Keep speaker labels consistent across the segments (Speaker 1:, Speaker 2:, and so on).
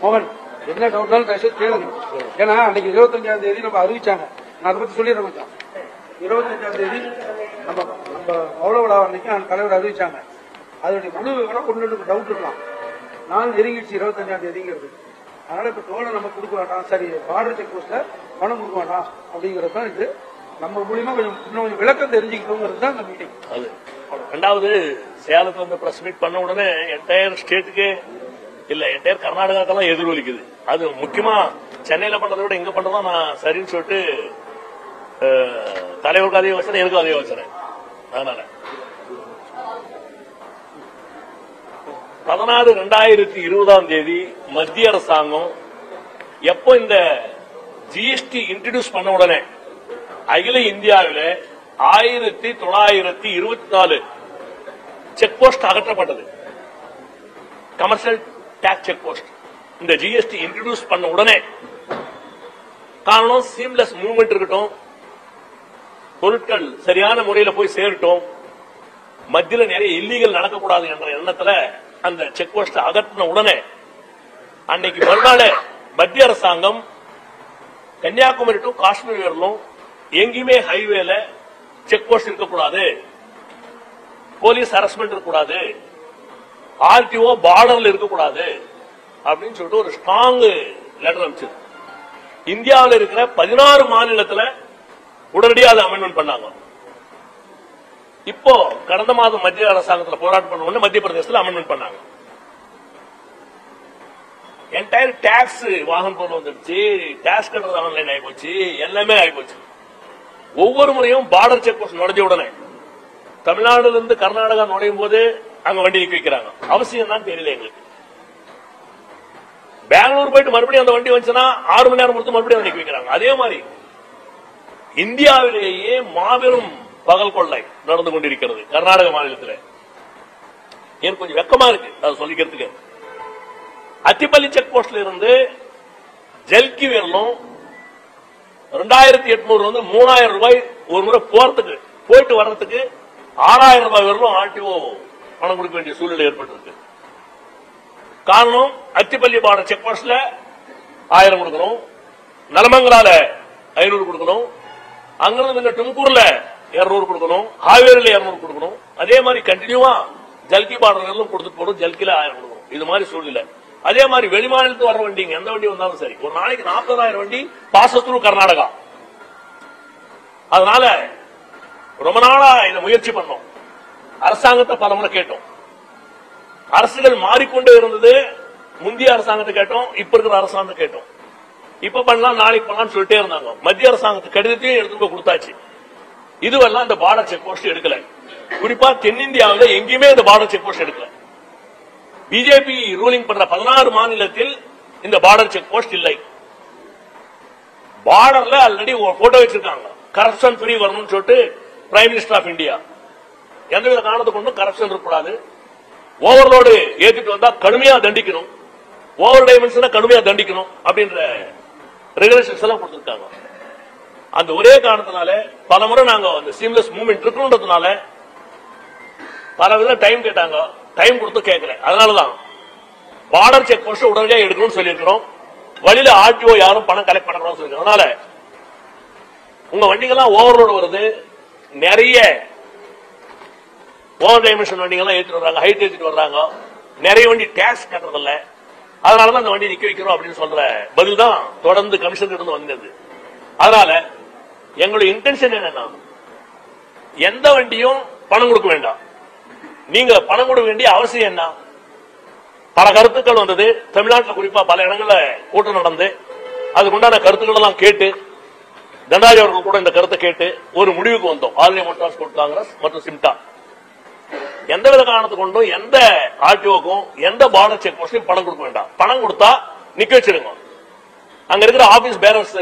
Speaker 1: மோகன் என்ன டவுட்னாலும் கேளுங்க. ஏன்னா அன்னைக்கு 25ஆம் தேதி நம்ம அறிவிச்சாங்க. நான் அதை பத்தி சொல்லிடுறேன் கொஞ்சம். 25ஆம் தேதி நம்ம அவ்வளவு விழா அன்னைக்கு தலைவர் அறிவிச்சாங்க. அதனுடைய முழு விவரம் ஒன்று டவுட் இருக்கலாம். நான் நெருங்கிடுச்சு 25ஆம் தேதிங்கிறது. அதனால இப்ப டோலை நம்ம கொடுக்க வேண்டாம், சரி பார்டர் செக் போஸ்ட்ல பணம் கொடுக்க வேண்டாம் அப்படிங்கிறது தான் இது. நம்ம மூலியமா கொஞ்சம் விளக்கம் தெரிஞ்சுக்கிட்டோங்கிறது தான் இந்த மீட்டிங்.
Speaker 2: அது ரெண்டாவது சேலத்துல வந்து பிரஸ் மீட் பண்ண உடனே என்டையர் ஸ்டேட்டுக்கு இல்ல என்டையர் கர்நாடகாக்கெல்லாம் எதிரொலிக்குது. அது முக்கியமா சென்னையில பண்றதை விட இங்க பண்றதா நான் சரின்னு சொல்லிட்டு தலைவருக்கு அதே யோசனை, எனக்கும் அதே யோசனை. அதனால 16/2020 மத்திய அரசாங்கம் எப்போ இந்த ஜிஎஸ்டி இன்ட்ரோடியூஸ் பண்ண உடனே அகில இந்தியாவில் 1924 செக் போஸ்ட் அகற்றப்பட்டது. கமர்ஷியல் டாக்ஸ் செக் போஸ்ட் இந்த ஜிஎஸ்டி இன்ட்ரோடியூஸ் பண்ண உடனே. காரணம் சீம்லெஸ் மூவ்மெண்ட் இருக்கட்டும், பொருட்கள் சரியான முறையில் போய் சேரட்டும், மத்தியில் நிறைய இல்லீகல் நடக்கக்கூடாது என்ற எண்ணத்துல அந்த செக் போஸ்ட் அகற்றின உடனே அன்னைக்கு மறுநாள் மத்திய அரசாங்கம் கன்னியாகுமரி டு காஷ்மீர் வரலும் எங்கேயுமே ஹைவேல செக் போஸ்ட் இருக்கக்கூடாது, போலீஸ் ஹராஸ்மெண்ட் இருக்கக்கூடாது, ஆர்டிஓ பார்டர்ல இருக்கக்கூடாது அப்படின்னு சொல்லிட்டு ஒரு ஸ்ட்ராங் லெட்டர் அனுப்பிச்சது. இந்தியாவில் இருக்கிற 16 மாநிலத்தில் உடனடியாக அதை அமெண்ட்மெண்ட் பண்ணாங்க. இப்போ கடந்த மாதம் மத்திய அரசாங்கத்தில் போராட்டம் பண்ண உடனே மத்திய பிரதேசத்தில் அமெண்ட்மெண்ட் பண்ணாங்க. என்டையர் டாக்ஸ் வாகன பொருள் வந்துருச்சு, டாக்ஸ் கட்டுறது ஆன்லைன் ஆகிப்போச்சு, எல்லாமே ஆகிப்போச்சு. ஒவ்வொரு முறையும் பார்டர் செக் போஸ்ட் நுழைஞ்ச உடனே தமிழ்நாடுல இருந்து கர்நாடகா நுழையும் போது அங்க வண்டி நிக்க வைக்கிறாங்க. அவசியம் தான் தெரியல எங்களுக்கு. பெங்களூர் போயிட்டு மறுபடியும் அந்த வண்டி வந்துச்சுன்னா 6 மணி நேரம் கொடுத்து மறுபடியும் நிக்க வைக்கிறாங்க. அதே மாதிரி இந்தியாவிலேயே மாபெரும் பகல் கொள்ளை நடந்து கொண்டிருக்கிறது கர்நாடக மாநிலத்தில். எனக்கு கொஞ்சம் வெக்கமா இருக்கு அதை சொல்லிக்கிறதுக்கு. அத்திப்பள்ளி செக் போஸ்ட்ல இருந்து ஜல்கி வரலும் 2800 வந்து 3000 ரூபாய் ஒரு முறை போறதுக்கு, போயிட்டு வர்றதுக்கு 6000 ரூபாய் வரலும் ஆர்டிஓ பணம் கொடுக்க வேண்டிய சூழ்நிலை ஏற்பட்டிருக்கு. காரணம் அத்திப்பள்ளி பார்டர் செக் போஸ்ட்ல 1000 கொடுக்கணும், நலமங்கலால 500 கொடுக்கணும், அங்கிருந்து தும்கூர்ல 200 கொடுக்கணும், ஹாவேரியில 200 கொடுக்கணும். அதே மாதிரி கண்டினியூவா ஜல்கி பார்டர் கொடுத்துட்டு போறோம், ஜல்கில 1000 கொடுக்கணும். இது மாதிரி சூழ்நிலை. அதே மாதிரி வெளிமாநிலத்து வர வண்டிங்க எந்த வண்டி வந்தாலும் சரி, ஒரு நாளைக்கு 40,000 வண்டி பாஸ் த்ரூ கர்நாடகா. அதனால ரொம்ப நாளா இதை முயற்சி பண்ணோம், அரசாங்கத்தை பலமுறை கேட்டோம். அரசுகள் மாறிக்கொண்டே இருந்தது. முந்தைய அரசாங்கத்தை கேட்டோம், இப்ப இருக்கிற அரசாங்கத்தை கேட்டோம். இப்ப பண்ணலாம் நாளைக்கு பண்ணலாம் சொல்லிட்டே இருந்தாங்க. மத்திய அரசாங்கத்து கடிதத்தையும் எடுத்து போய் கொடுத்தாச்சு. இதுவெல்லாம் இந்த பார்டர் செக் போஸ்ட் எடுக்கல. குறிப்பா தென்னிந்தியாவில் எங்கேயுமே இந்த பார்டர் செக் போஸ்ட் எடுக்கல. பிஜேபி ரூலிங் பண்ற 16 மாநிலத்தில் இந்த பார்டர் செக் போஸ்ட் இல்லை. பார்டர்ல ஆல்ரெடி போட்டோ வச்சிருக்காங்க, கரப்ஷன் ஃப்ரீ வரணும்னு சொல்லிட்டு பிரைம் மினிஸ்டர் ஆஃப் இந்தியா. எந்தவித காரணத்தை கொண்டும் கரப்ஷன் இருக்கக்கூடாது, ஓவர்லோடு ஏற்றிட்டு வந்தா கடுமையா தண்டிக்கணும், ஓவர் டைமென்ஷனை கடுமையா தண்டிக்கணும் அப்படின்ற ரெகுலேஷன்ஸ் எல்லாம் கொடுத்திருக்காங்க. அந்த ஒரே காரணத்தினால பல முறை நாங்க அந்த சீம்லெஸ் மூவ்மெண்ட் இருக்கணும்ன்றதுனால பல விதம் டைம் கேட்டாங்க, டைம் கொடுத்து கேட்கல. அதனாலதான் பார்டர் செக் போஸ்ட் உடனடியாக எடுக்கணும்னு சொல்லியிருக்கிறோம். வழியில ஆர்டிஓ யாரும் பணம் கலெக்ட் பண்ணக்கூடாதுன்னு சொல்லிருக்கோம். அதனால உங்க வண்டிகள்லாம் ஓவர்லோடு வருது, நிறைய ஓவர் டைமென்ஷன் வண்டிகள்லாம் ஏற்றிட்டு வர்றாங்க, ஹைட் ஏற்றிட்டு வர்றாங்க, நிறைய வண்டி டாக்ஸ் கட்டுறதில்ல. அதனாலதான் அந்த வண்டி நிக்க வைக்கிறோம் அப்படின்னு சொல்ற பதில் தான் தொடர்ந்து கமிஷன் இருந்து வந்தது. அதனால எங்களுடைய இன்டென்ஷன் என்னன்னா, எந்த வண்டியும் பணம் கொடுக்க வேண்டாம். நீங்க பணம் கொடுக்க வேண்டிய அவசியம் என்ன? பல கருத்துக்கள் வந்தது. தமிழ்நாட்டில் குறிப்பா பல இடங்களில் கூட்டம் நடந்து அதுக்குண்டான கருத்துக்கள் எல்லாம் கேட்டு தண்டாஜி அவர்கள் கூட இந்த கருத்தை கேட்டு ஒரு முடிவுக்கு வந்தோம். All India motor sports Congress மற்றும் சிம்டா எந்தவித காரணத்தை கொண்டும் எந்த ஆர்டிஓக்கும் எந்த பார்டர் செக் போஸ்டும் பணம் கொடுக்க வேண்டாம். பணம் கொடுத்தா நிக்க வச்சிருங்க. அங்க இருக்கிற ஆபீஸ் பேரர்ஸ்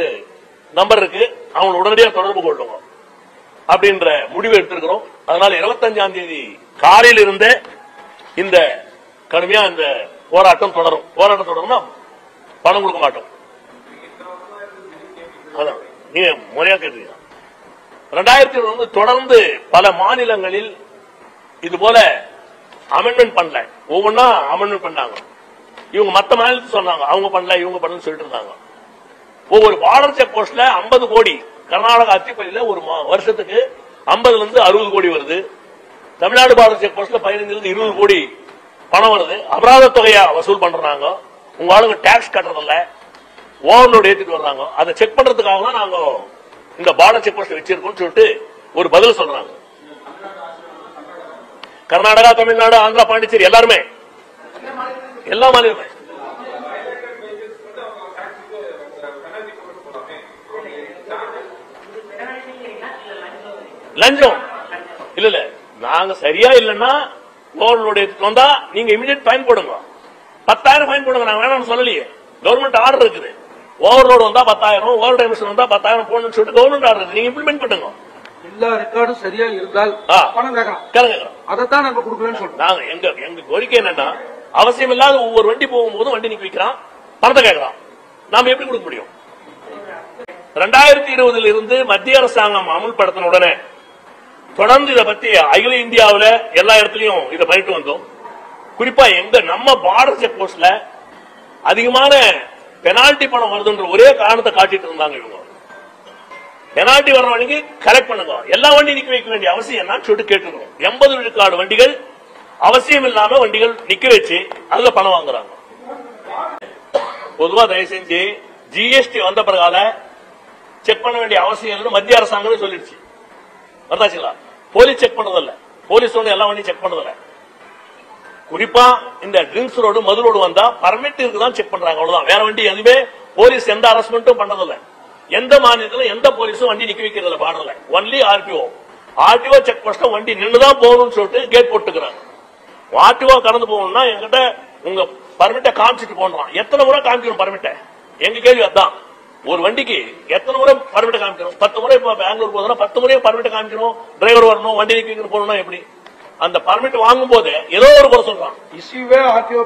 Speaker 2: நம்பர் இருக்கு, அவங்க உடனடியாக தொடர்பு கொள்ளுங்க அப்படின்ற முடிவு எடுத்திருக்கிறோம். அதனால 25ஆம் தேதி காலையில் இருந்தே இந்த கடுமையா இந்த போராட்டம் தொடரும். போராட்டம் தொடரும்னா பணம் கொடுக்க மாட்டோம். அதான் நீங்க முறையா கேட்டீங்க. 2020 தொடர்ந்து பல மாநிலங்களில் இது போல அமெண்ட்மெண்ட் பண்ணல, ஒவ்வொன்னா அமெண்ட்மெண்ட் பண்ணாங்க. இவங்க மத்த மாநிலத்துக்கு சொன்னாங்க, அவங்க பண்ணல இவங்க பண்ணல சொல்லிட்டு இருந்தாங்க. ஒவ்வொரு பார்டர் செக் போஸ்ட்ல 50 கோடி, கர்நாடகா அத்திப்பள்ளியில ஒரு வருஷத்துக்கு 50ல இருந்து 60 கோடி வருது. தமிழ்நாடு பார்டர் செக் போஸ்ட்ல 15ல இருந்து 20 கோடி பணம் வருது. அபராத தொகையா வசூல் பண்றாங்க. உங்க ஆளுங்க டாக்ஸ் கட்டுறதில்ல, ஓவர்லோடு ஏத்திட்டு வர்றாங்க. அதை செக் பண்றதுக்காக தான் நாங்க இந்த பார்டர் செக் போஸ்ட் வச்சிருக்கோம் சொல்லிட்டு ஒரு பதில் சொல்றாங்க. கர்நாடகா, தமிழ்நாடு, ஆந்திரா, பாண்டிச்சேரி எல்லாருமே, எல்லா மாநிலமே லஞ்சம் இல்ல இல்ல. நாங்க சரியா இல்லன்னா ஓவர்லோடு எடுத்துட்டு வந்தா நீங்க இமிடியேட் ஃபைன் போடுங்க, 10,000 ஃபைன் போடுங்க. நாங்க வேணாம்னு சொல்லலையே, கவர்மெண்ட் ஆர்டர் இருக்குது. ஓவர்லோடு வந்தா 10,000, ஓவர் டைம் வந்தா 10,000 போடணும்னு சொல்லிட்டு கவர்மெண்ட் ஆர்டர் இருக்கு. நீங்க இம்ப்ளிமெண்ட் பண்ணுங்க.
Speaker 1: எல்லா ரெக்கார்டும் சரியா இருந்தால் பணம் கேட்கலாம். அதைத்தான் நாங்க கொடுக்கலன்னு சொல்றோம். நாங்க
Speaker 2: எங்க கோரிக்கை என்னன்னா, அவசியம் இல்லாத ஒவ்வொரு வண்டி போகும்போது வண்டி நிக்க வைக்கிறான், பணத்தை கேட்கலாம். நாம எப்படி கொடுக்க முடியும்? 2020 இருந்து மத்திய அரசாங்கம் அமுல்படுத்தின உடனே தொடர்ந்து இதை பத்தி அகில இந்தியாவில் எல்லா இடத்துலயும் இதை பண்ணிட்டு வந்தோம். குறிப்பா நம்ம பார்டர் செக் போஸ்ட்ல அதிகமான பெனால்டி பணம் வருதுன்ற ஒரே காரணத்தை காட்டிட்டு இருந்தாங்க. இவங்க பெனால்டி வர வண்டிக்கு கலெக்ட் பண்ணுங்க, எல்லா வண்டி நிக்க வைக்க வேண்டிய அவசியம் என்னன்னு சொல்லிட்டு கேட்டுருக்கோம். 80 விழுக்காடு வண்டிகள் அவசியம் இல்லாம வண்டிகள் நிக்க வச்சு அதுல பணம் வாங்குறாங்க. பொதுவா தயவு செஞ்சு ஜிஎஸ்டி வந்த பிறகால செக் பண்ண வேண்டிய அவசியம் மத்திய அரசாங்கமே சொல்லிடுச்சு. வரதாச்சுங்களா? போலீஸ் செக் பண்றதில்ல, போலீஸ் எல்லா வண்டியும் செக் பண்றதில்ல. குறிப்பா இந்த ட்ரிங்க்ஸ் ரோடு, மது ரோடு வந்தா பர்மிட் இருக்குதான் செக் பண்றாங்க, அவ்வளவுதான். வேற வண்டி எதுவுமே போலீஸ் எந்த அரஸ்மெண்ட்டும் பண்றதில்ல. எந்த மாநிலத்தில் எந்த போலீஸும் வண்டி நிக்க வைக்கிறதுல பாடல. ஒன்லி ஆர்டிஓ செக் போஸ்ட் வண்டி நின்றுதான் போகணும்னு சொல்லிட்டு கேட் போட்டுக்கிறாங்க. ஆர்டிஓ கடந்து போகணும்னா எங்கிட்ட உங்க பர்மிட்டை காமிச்சிட்டு போடுறான். எத்தனை முறை காமிக்கணும் பர்மிட்டை? எங்க கேள்வி அதான். ஒரு வண்டிக்கு எத்தனை முறை பர்மிட்டை காமிக்கணும்? 10 முறை. இப்ப பெங்களூர் போதுன்னா 10 முறையை பர்மிட்டை காமிக்கணும். டிரைவர் வரணும், வண்டி நிக்க போகணும். எப்படி அந்த பர்மிட் வாங்கும் போது ஏதோ ஒரு குறை சொல்றான்.
Speaker 1: இஷ்யூவே ஆர்டிஓ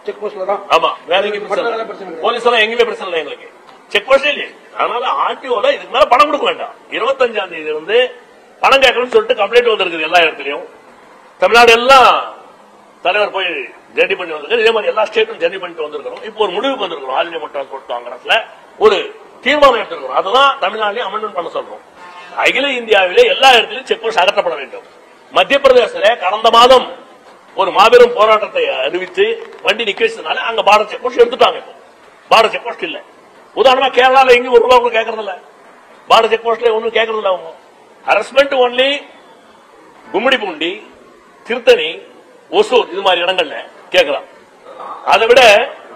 Speaker 1: செக் போஸ்ட்ல தான்.
Speaker 2: ஆமா, வேற எங்கேயும் போலீஸ் எல்லாம் எங்கேயுமே பிரச்சனை இல்லை எங்களுக்கு, செக் போஸ்ட் இல்லையே. அதனால ஆர்டிஓல இதுக்கு மேல பணம் கொடுக்க வேண்டாம். 25ஆம் தேதி இருந்து பணம் கேட்கணும்னு சொல்லிட்டு கம்ப்ளைண்ட் வந்திருக்குது எல்லா இடத்துலயும். தமிழ்நாடு எல்லாம் தலைவர் போய் ஜெர்னி பண்ணி வந்திருக்கு. இதே மாதிரி எல்லா ஸ்டேட்டும் ஜெர்னி பண்ணிட்டு வந்திருக்கிறோம். இப்போ ஒரு முடிவுக்கு வந்திருக்கிறோம். ஆல் இந்தியா மோட்டார் டிரான்ஸ்போர்ட் காங்கிரஸ்ல ஒரு தீர்மானம் எடுத்திருக்கிறோம். அதுதான் தமிழ்நாட்டிலே அமெண்ட்மெண்ட் பண்ண சொல்றோம். அகில இந்தியாவிலே எல்லா இடத்திலும் செக் போஸ்ட் அகற்றப்பட வேண்டும். மத்திய பிரதேசத்தில் கடந்த மாதம் ஒரு மாபெரும் போராட்டத்தை அறிவித்து வண்டி நிக்க வச்சதுனால அங்க பார்டர் செக் போஸ்ட் எடுத்துட்டாங்க. இப்போ பார்டர் செக் போஸ்ட் இல்ல. உதாரணமா கேரளால எங்கேயும் ஒரு ரூபா கூட கேட்கறது இல்ல, பார்டர் செக் போஸ்ட்ல ஒன்னும் கேட்கறது இல்ல. அவங்க ஹரஸ்மெண்ட் ஒன்லி கும்மிடிப்பூண்டி, திருத்தணி, ஒசூர் இது மாதிரி இடங்கள்ல கேட்கலாம். அதை விட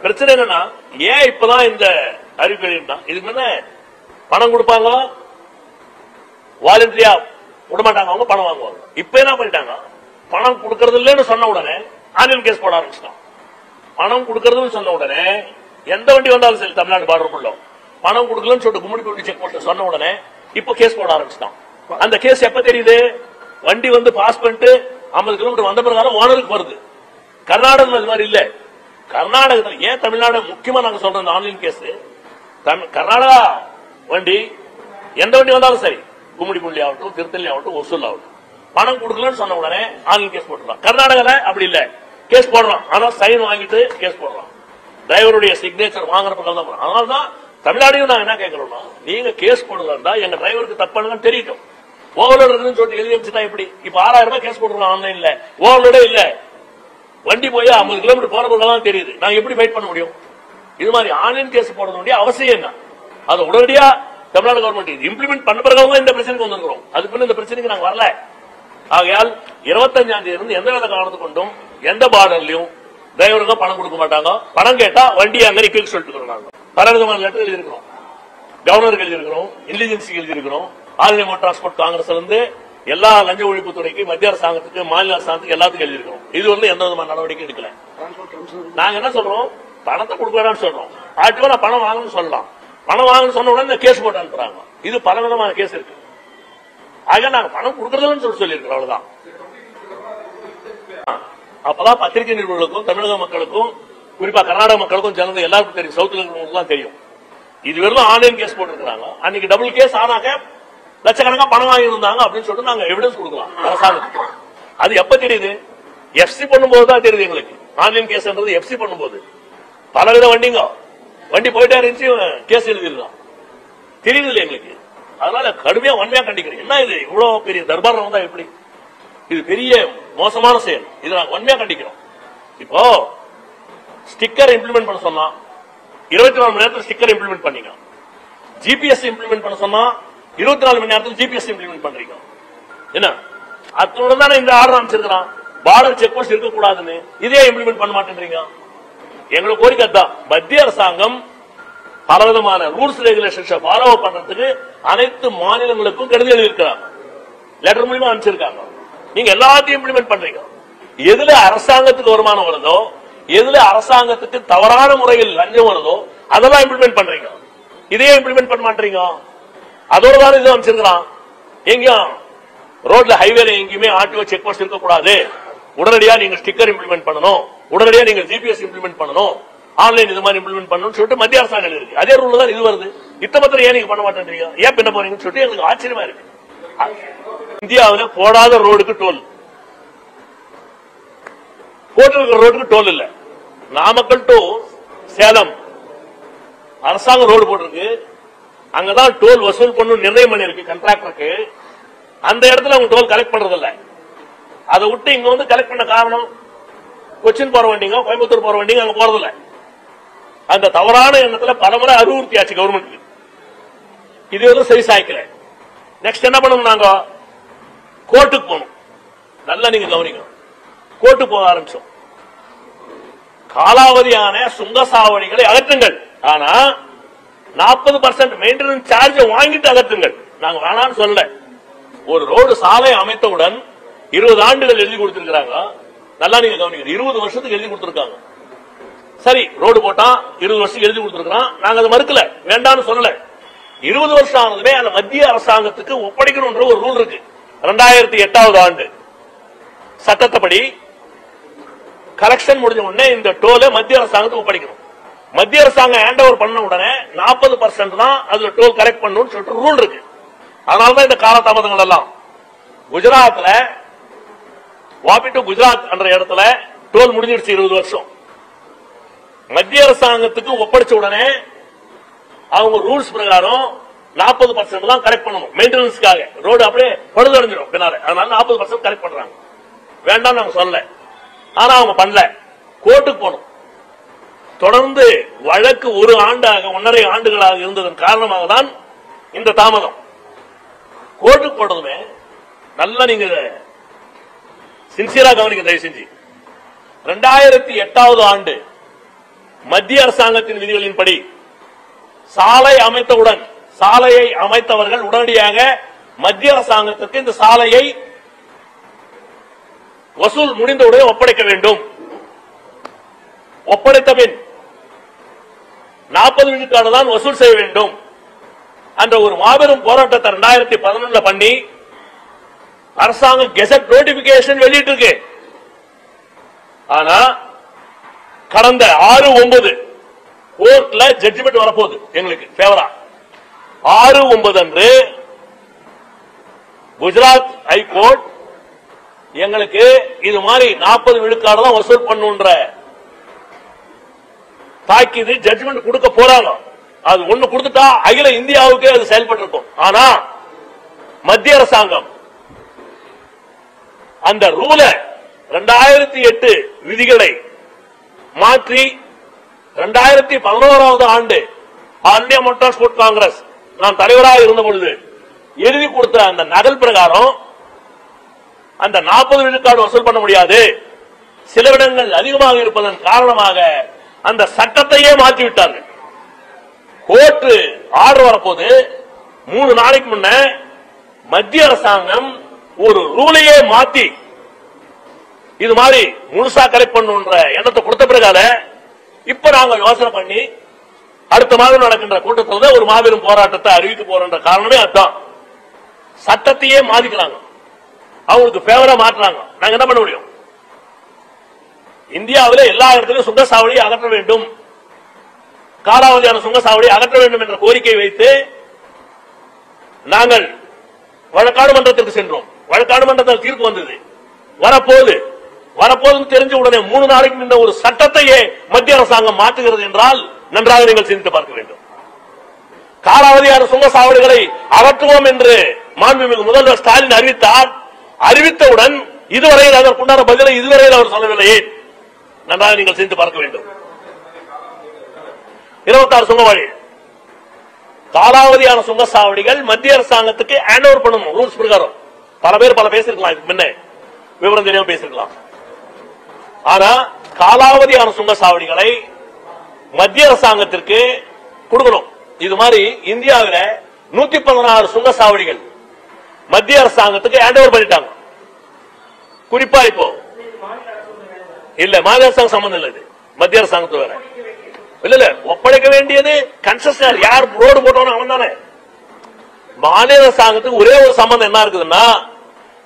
Speaker 2: பிரச்சனை என்னன்னா, ஏன் இப்பதான் இந்த அறிவிப்பு? இதுக்கு முன்ன பணம் கொடுப்பாங்க, வாலண்டரியா விடமாட்டாங்க, அவங்க பணம் வாங்குவாங்க. இப்ப என்ன பண்ணிட்டாங்க, பணம் கொடுக்கறது இல்லைன்னு சொன்ன உடனே ஆன்லைன் கேஸ் போட ஆரம்பிச்சிட்டான். பணம் கொடுக்கறதுன்னு சொன்ன உடனே எந்த வண்டி வந்தாலும் சரி தமிழ்நாடு பார்டருக்குள்ள பணம் கொடுக்கலன்னு சொல்லிட்டு கும்மிடிப்பூண்டி செக் போஸ்ட் சொன்ன உடனே இப்ப கேஸ் போட ஆரம்பிச்சிட்டான். அந்த கேஸ் எப்ப தெரியுது? வண்டி வந்து பாஸ் பண்ணிட்டு 50 கிலோமீட்டர் வந்த பிறகு ஓனருக்கு வருது. கர்நாடகம் இது மாதிரி இல்ல. கர்நாடகத்தில் ஏன் தமிழ்நாடு முக்கியமா நாங்க சொல்றோம் இந்த ஆன்லைன் கேஸ், கர்நாடகா வண்டி எந்த வண்டி வந்தாலும் சரி, கும்மிடிப்பூண்டி ஆகட்டும், திருத்தணி ஆகட்டும், ஒசூல் ஆகட்டும், பணம் கொடுக்கலன்னு சொன்ன உடனே ஆன்லைன் கேஸ் போட்டுறான். கர்நாடகால அப்படி இல்ல, கேஸ் போடுறான். ஆனா சைன் வாங்கிட்டு கேஸ் போடுறான். டிரைவருடைய சிக்னேச்சர் வாங்குறதுக்கு தான். அதனாலதான் தமிழ்நாடையும் நாங்க என்ன கேட்கிறோம்னா, நீங்க கேஸ் போடுறதா எங்க டிரைவருக்கு தப்பானுங்கன்னு தெரியட்டும். ஓவர்லோடு இருக்குன்னு சொல்லிட்டு எழுதி வச்சுட்டா எப்படி? இப்ப 6000 ரூபாய் கேஸ் போட்டுருக்கோம் ஆன்லைன்ல. ஓவர்லோடே இல்ல, வண்டி போய் 50 கிலோமீட்டர் போறதுதான் தெரியுது. நாங்க எப்படி வெயிட் பண்ண முடியும்? இது மாதிரி ஆன்லைன் கேஸ் போட வேண்டிய அவசியம் என்ன? அது உடனடியா தமிழ்நாடு கவர்மெண்ட் இம்ப்ளிமெண்ட் பண்ண பிறகு இந்த பிரச்சனைக்கு வந்திருக்கிறோம். அதுக்கு இந்த பிரச்சனைக்கு நாங்க வரல. ஆகையால் 25ஆம் தேதி இருந்து எந்த வித காரணத்து கொண்டும் எந்த பார்டர்லயும் டிரைவருக்கும் பணம் கொடுக்க மாட்டாங்க. பணம் கேட்டா வண்டியை அங்க நிக்க சொல்லிட்டு பல விதமான லெட்டர் எழுதியிருக்கிறோம், கவர்னருக்கு எழுதியிருக்கிறோம், இன்டெலிஜென்சிக்கு எழுதியிருக்கிறோம், ஆல் இந்தியா மோட்டார் டிரான்ஸ்போர்ட் காங்கிரஸ்ல இருந்து எல்லா லஞ்ச ஒழிப்பு துறைக்கு, மத்திய அரசாங்கத்துக்கு, மாநில அரசாங்கத்துக்கு எல்லாத்துக்கும் எழுதியிருக்கிறோம். இது வந்து எந்த விதமான நடவடிக்கை எடுக்கல. நாங்க என்ன சொல்றோம், பணத்தை கொடுக்க வேண்டாம்னு சொல்றோம். ஆர்டிஓ நான் பணம் வாங்கணும்னு சொல்லலாம். பணம் வாங்கணும்னு சொன்ன உடனே கேஸ் போட்டு அனுப்புறாங்க. இது பல விதமான கேஸ் இருக்கு. ஆக நாங்க பணம் கொடுக்கறதுன்னு சொல்லியிருக்கிறோம். அவ்வளவுதான். அப்பதான் பத்திரிகை நிருபர்களுக்கும் தமிழக மக்களுக்கும் குறிப்பா கர்நாடக மக்களுக்கும் ஜனங்க எல்லாருக்கும் தெரியும், சவுத்ல இருக்கிறவங்களுக்குலாம் தெரியும். இது வெறும் ஆன்லைன் கேஸ் போட்டுருக்காங்க. அன்னைக்கு டபுள் கேஸ் ஆனாக்க லட்சக்கணக்கா பணம் வாங்கி இருந்தாங்க அப்படின்னு சொல்லிட்டு நாங்க எவிடன்ஸ் கொடுக்கலாம் அரசாங்கத்துக்கு. அது எப்ப தெரியுது? எஃப்சி பண்ணும்போது தான் தெரியுது எங்களுக்கு. ஆன்லைன் கேஸ்ன்றது எஃப்சி பண்ணும்போது பலவித வண்டி போயிட்டே இருந்துச்சு, கேஸ் எழுதிருக்கோம். தெரியுது இல்லை எங்களுக்கு. அதனால கடுமையா வன்மையா கண்டிக்கிறேன். என்ன இது இவ்வளவு பெரிய தர்பார் வந்தா எப்படி? இது பெரிய மோசமான செயல். இதை நாங்க வன்மையா கண்டிக்கிறோம். இப்போ ஸ்டிக்கர் இம்ப்ளிமெண்ட் பண்ண சொன்னா 24 மணி நேரத்தில் ஸ்டிக்கர் இம்ப்ளிமெண்ட் பண்ணீங்க. ஜிபிஎஸ் இம்ப்ளிமெண்ட் பண்ண சொன்னா 24 மணி நேரத்தில் ஜிபிஎஸ் இம்ப்ளிமெண்ட் பண்றீங்க. என்ன அதோட தானே இந்த ஆர்டர் அமைச்சிருக்கிறான், பார்டர் செக் போஸ்ட் இருக்கக்கூடாதுன்னு. இதே இம்ப்ளிமெண்ட் பண்ண மாட்டேன்றீங்க. எங்களுக்கு கோரிக்கை தான், மத்திய அரசாங்கம் பலவிதமான ரூல்ஸ் ரெகுலேஷன்ஸ் ஃபாலோ பண்றதுக்கு அனைத்து மாநிலங்களுக்கும் கடிதம் எழுதியிருக்கிறாங்க, லெட்டர் மூலமா அனுப்பிச்சிருக்காங்க. நீங்க எல்லாத்தையும் இம்ப்ளிமெண்ட் பண்றீங்க. எதுல அரசாங்கத்துக்கு வருமானம் வருதோ, எதுல அரசாங்கத்துக்கு தவறான முறையில் லஞ்சம் வருதோ அதெல்லாம் இம்ப்ளிமெண்ட் பண்றீங்க. இதையே இம்ப்ளிமெண்ட் பண்ண மாட்டீங்க. அதோட தான் இது அமைச்சிருக்கிறான். எங்கேயும் ரோட்ல ஹைவேல எங்கேயுமே ஆர்டிஓ செக் போஸ்ட் இருக்கக்கூடாது, உடனடியா நீங்க ஸ்டிக்கர் இம்ப்ளிமெண்ட் பண்ணணும், உடனடியா நீங்க ஜிபிஎஸ் இம்ப்ளிமெண்ட் பண்ணணும், ஆன்லைன் இது மாதிரி இம்ப்ளிமெண்ட் பண்ணணும்னு சொல்லிட்டு மத்திய அரசாங்கம் இருக்கு. அதே ரூல் தான் இது வருது. இத்தனை ஏன் நீங்க பண்ண மாட்டேன்றீங்க, ஏன் பண்ண போறீங்கன்னு சொல்லிட்டு எனக்கு ஆச்சரியமா இருக்கு. இந்தியாவில் போடாத ரோடுக்கு டோல், போட்டிருக்கிற ரோடுக்கு டோல் இல்ல. நாமக்கல் டு சேலம் அரசாங்கம் ரோடு போட்டிருக்கு, அங்கதான் டோல் வசூல் பண்ணணும் நிர்ணயம் பண்ணிருக்கு கான்ட்ராக்டருக்கு. அந்த இடத்துல அவங்க டோல் கலெக்ட் பண்றது இல்ல. அதை விட்டு இங்க வந்து கலெக்ட் பண்ண காரணம், கொச்சின் போற வண்டிங்க, கோயம்புத்தூர் போற வண்டிங்க அங்க போறதில்ல. அந்த தவறான எண்ணத்துல பலமுறை அறிவுறுத்தி ஆச்சு கவர்மெண்ட். இது எதுவும் சரி சாய்க்கல. நெக்ஸ்ட் என்ன பண்ணணும், நாங்க கோர்ட்டுக்கு போகணும். நல்லா நீங்க கவனிங்க, கோர்ட்டுக்கு போக ஆரம்பிச்சோம். காலாவதியான சுங்கசாவடிகளை அகற்றுங்கள், ஆனா 40% மெயின்டெனன்ஸ் சார்ஜ் வாங்கிட்டு அகற்றுங்கள். நாங்க வேணான்னு சொல்லல. ஒரு ரோடு சாலை அமைத்தவுடன் 20 ஆண்டுகள் எழுதி கொடுத்திருக்காங்க. நல்லா நீங்க கவனிங்க, 20 வருஷத்துக்கு எழுதி கொடுத்திருக்காங்க. சரி, ரோடு போட்டா 20 வருஷத்துக்கு எழுதி கொடுத்திருக்கான், நாங்க அதை மறுக்கல, வேண்டாம்னு சொல்லல. 20 வருஷம் ஆனதுமே அந்த மத்திய அரசாங்கத்துக்கு ஒப்படைக்கணும்ன்ற ஒரு ரூல் இருக்கு. 2008 ஆண்டு சட்டத்தப்படி கலெக்ஷன் முடிஞ்ச உடனே இந்த டோலை மத்திய அரசாங்கத்துக்கு ஒப்படைக்கணும். மத்திய அரசாங்கம் ஹேண்ட் ஓவர் பண்ண உடனே 40% தான் அதுல டோல் கலெக்ட் பண்ணணும்னு சொல்லிட்டு ரூல் இருக்கு. அதனாலதான் இந்த காலதாமதங்கள் எல்லாம். குஜராத்ல வாபி டு குஜராத் என்ற இடத்துல டோல் முடிஞ்சிடுச்சு 20 வருஷம். மத்திய அரசாங்கத்துக்கு ஒப்படைச்ச உடனே அவங்க ரூல்ஸ் பிரகாரம் 40% தான் கலெக்ட் பண்ணணும் மெயின்டெனன்ஸ்க்காக. ரோடு அப்படியே பழுதடைஞ்சிடும் பின்னால. அதனால 40% கலெக்ட் பண்றாங்க. வேண்டாம் நாங்க சொல்லல, ஆனா அவங்க பண்ணல. கோர்ட்டுக்கு போனோம். தொடர்ந்து வழக்கு 1 ஆண்டாக 1.5 ஆண்டுகளாக இருந்ததன் காரணமாக தான் இந்த தாமதம். கோர்ட்டுக்கு போனதுமே நல்லா நீங்க சின்சியரா கவனிக்க தயவு செஞ்சு. 2008 ஆண்டு மத்திய அரசாங்கத்தின் விதிகளின்படி சாலை அமைத்தவுடன் சாலையை அமைத்தவர்கள் உடனடியாக மத்திய அரசாங்கத்திற்கு இந்த சாலையை வசூல் முடிந்தவுடன் ஒப்படைக்க வேண்டும். ஒப்படைத்த பின் 40 விழுக்காடு தான் வசூல் செய்ய வேண்டும் என்ற ஒரு மாபெரும் போராட்டத்தை 2011 பண்ணி அரசாங்கம் கெசட் நோட்டிபிகேஷன் வெளியிட்டு இருக்கு. ஆனா கடந்த 6/9 கோர்ட்ல ஜட்ஜ்மெண்ட் வரப்போகுது எங்களுக்கு ஃபேவரா. 6/9 அன்று குஜராத் ஹைகோர்ட் எங்களுக்கு இது மாதிரி 40 விழுக்காடு தான் வசூல் பண்ணுன்ற தாக்கீது ஜட்ஜ்மெண்ட் கொடுக்க போறாங்க. அது ஒண்ணு கொடுத்துட்டா அகில இந்தியாவுக்கு அது செயல்பட்டு இருக்கும். ஆனா மத்திய அரசாங்கம் அந்த ரூல 2008 விதிகளை மாற்றி 2011 ஆண்டு all India motor transport Congress நான் தலைவராக இருந்த பொழுது எழுதி கொடுத்த அந்த நகல் பிரகாரம் அந்த 40 விழுக்காடு வசூல் பண்ண முடியாது, சில இடங்கள் அதிகமாக இருப்பதன் காரணமாக அந்த சட்டத்தையே மாற்றிவிட்டார்கள். கோர்ட் ஆர்டர் வரப்போது 3 நாளைக்கு முன்ன மத்திய அரசாங்கம் ஒரு ரூலையே மாத்தி இது மாதிரி முழுசா கலெக்ட் பண்ணுன்ற எண்ணத்தை கொடுத்த பிறகு இப்ப நாங்க யோசனை பண்ணி அடுத்த மாதம் நடக்கின்ற கூட்டத்தில் ஒரு மாபெரும் போராட்டத்தை அறிவிக்க போற காரணமே அதுதான். சட்டத்தையே மாத்திக்கிறாங்க, அவங்களுக்கு ஃபேவரா மாற்றுறாங்க. நாங்க என்ன பண்ண முடியும்? இந்தியாவில் எல்லா இடத்திலும் சுங்கசாவடியை அகற்ற வேண்டும், காலாவதியான சுங்கசாவடியை அகற்ற வேண்டும் என்ற கோரிக்கை வைத்து நாங்கள் வழக்காடு மன்றத்திற்கு சென்றோம். வழக்காடு மன்றத்தில் தீர்ப்பு வந்தது வரப்போது. வரப்போதுன்னு தெரிஞ்ச உடனே 3 நாளைக்கு முன்ன ஒரு சட்டத்தையே மத்திய அரசாங்கம் மாற்றுகிறது என்றால் நன்றாக நீங்கள் சிந்தித்து பார்க்க வேண்டும். காலாவதியான சுங்கசாவடிகளை அகற்றுவோம் என்று மாண்புமிகு முதல்வர் ஸ்டாலின் அறிவித்தார். அறிவித்தவுடன் இதுவரையில் அதற்குண்டான பதிலை இதுவரையில் அவர் சொல்லவில்லையே. நன்றாக நீங்கள் சிந்தித்து பார்க்க வேண்டும். 26 சுங்கவாடி காலாவதியான சுங்கசாவடிகள் மத்திய அரசாங்கத்துக்கு ஹேண்ட் ஓவர் பண்ணணும் ரூல்ஸ் பிரகாரம். பல பேர் பல பேசிருக்கலாம், இதுக்கு முன்ன விவரம் தெரியாம பேசிருக்கலாம். ஆனா காலாவதியான சுங்கசாவடிகளை மத்திய அரசாங்கத்திற்கு கொடுக்கணும். இது மாதிரி இந்தியாவில் 116 சுங்கசாவடிகள் மத்திய அரசாங்கத்துக்கு ஹேண்ட் ஓவர் பண்ணிட்டாங்க. குறிப்பா இப்போ இல்ல மாநில அரசாங்கம் சம்பந்தம் இல்லை, இது மத்திய அரசாங்கத்து வேற இல்ல. ஒப்படைக்க வேண்டியது கன்செஷனர், யார் ரோடு போட்டவன அவன் தானே. மாநில அரசாங்கத்துக்கு ஒரே ஒரு சம்பந்தம் என்ன இருக்குதுன்னா,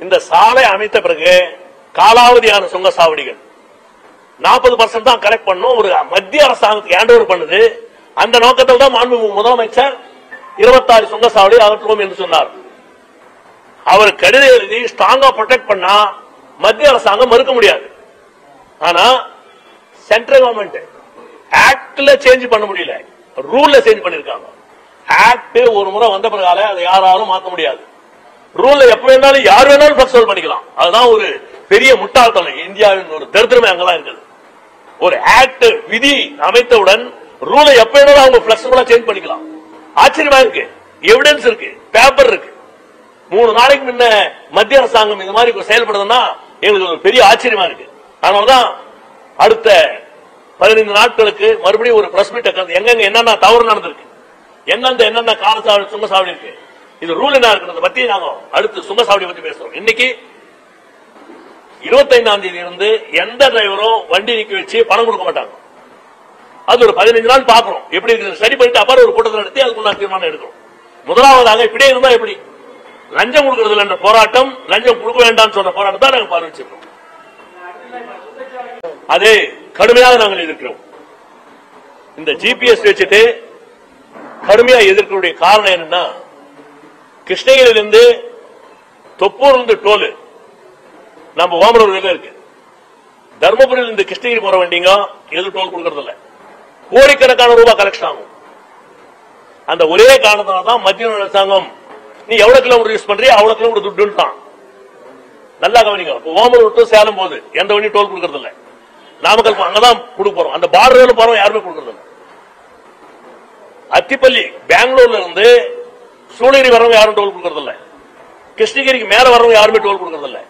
Speaker 2: இந்த சாலை அமைத்த பிறகு காலாவதியான சுங்கசாவடிகள் 40% தான் கலெக்ட் பண்ணும், ஒரு மத்திய அரசாங்கத்துக்கு ஹேண்ட் ஓவர் பண்ணுது. அந்த நோக்கத்தில் தான் மாண்புமிகு முதலமைச்சர் 26 சுங்கசாவடி அகற்றுவோம் என்று சொன்னார். அவர் கடிதம் எழுதி ஸ்ட்ராங்கா ப்ரொடெக்ட் பண்ணா மத்திய அரசாங்கம் மறுக்க முடியாது. ஆனா சென்ட்ரல் கவர்மெண்ட் ஆக்ட்ல சேஞ்ச் பண்ண முடியல, ரூல்ல சேஞ்ச் பண்ணிருக்காங்க. ஆக்ட் ஒரு முறை வந்த பிறகு அதை யாராலும் மாற்ற முடியாது. ரூல்ல எப்ப வேணாலும் யார் வேணாலும் பிளெக்சிபிள் பண்ணிக்கலாம். அதுதான் ஒரு பெரிய முட்டாள்தனம். இந்தியாவின் ஒரு தரித்திரமே அங்கதான் இருக்குது. ஒரு ஆக்ட் விதி அமைத்தவுடன் ரூலை எப்ப வேணாலும் அவங்க பிளெக்சிபிளா சேஞ்ச் பண்ணிக்கலாம். ஆச்சரியமா இருக்கு, எவிடன்ஸ் இருக்கு, பேப்பர் இருக்கு. 3 நாளைக்கு முன்ன மத்திய அரசாங்கம் இந்த மாதிரி செயல்படுதுன்னா எங்களுக்கு ஒரு பெரிய ஆச்சரியமா இருக்கு. அதனாலதான் அடுத்த 15 நாட்களுக்கு மறுபடியும் ஒரு பிரஸ் மீட் எங்க என்னென்ன தவறு நடந்திருக்கு, என்னென்ன காலசாவடி சுங்கசாவடி இருக்கு, இது ரூல் என்ன இருக்கிறத பத்தி நாங்க அடுத்து சுங்கசாவடி பத்தி பேசுறோம். இன்னைக்கு 25ஆம் தேதி இருந்து எந்த டிரைவரும் வண்டி நிக்க வச்சு பணம் கொடுக்க மாட்டாங்க. அது ஒரு 15 நாள் பாக்குறோம் எப்படி இருக்கு, ஸ்டடி பண்ணிட்டு அப்புறம் ஒரு கூட்டத்தில் நடத்தி அதுக்குள்ள தீர்மானம் எடுக்கிறோம். முதலாவதாக இப்படியே இருந்தா எப்படி லஞ்சம் கொடுக்கறது என்ற போராட்டம், லஞ்சம் கொடுக்க வேண்டாம் சொல்ற போராட்டம் தான் நாங்கள் பார்வைச்சிருக்கோம். அதே கடுமையாக நாங்கள் எதிர்க்கிறோம். இந்த ஜிபிஎஸ் வச்சுட்டு கடுமையா எதிர்க்கக்கூடிய காரணம் என்னன்னா, கிருஷ்ணகிரியிலிருந்து தொப்பூர் இருந்து டோல் நம்ம ஓமலூர் இருக்கு, தர்மபுரியில இருந்து கிருஷ்ணகிரி போற வண்டிங்க எது டோல் கொடுக்கறது இல்ல, கோடிக்கணக்கான ரூபாய் கலெக்ஷன் ஆகும். அந்த ஒரே காரணத்தால தான் மத்திய அரசாங்கம் நீ எவ்வளவு கிலோமீட்டர் யூஸ் பண்றியோ அவ்வளவு கிலோமீட்டர் துட்டு தான். நல்லா கவனிங்க, ஓமலூர் டு சேலம் போது எந்த வண்டி டோல் கொடுக்கறது இல்ல, நாமக்கல் அங்கதான் கொடுக்க போறோம், அந்த பார்டர் போறோம் யாருமே கொடுக்கறது இல்ல. அத்திப்பள்ளி பெங்களூர்ல இருந்து சூளகிரி வரவங்க யாரும் டோல் கொடுக்கறது இல்ல, கிருஷ்ணகிரிக்கு மேல வரவங்க யாருமே டோல் கொடுக்கறது இல்ல.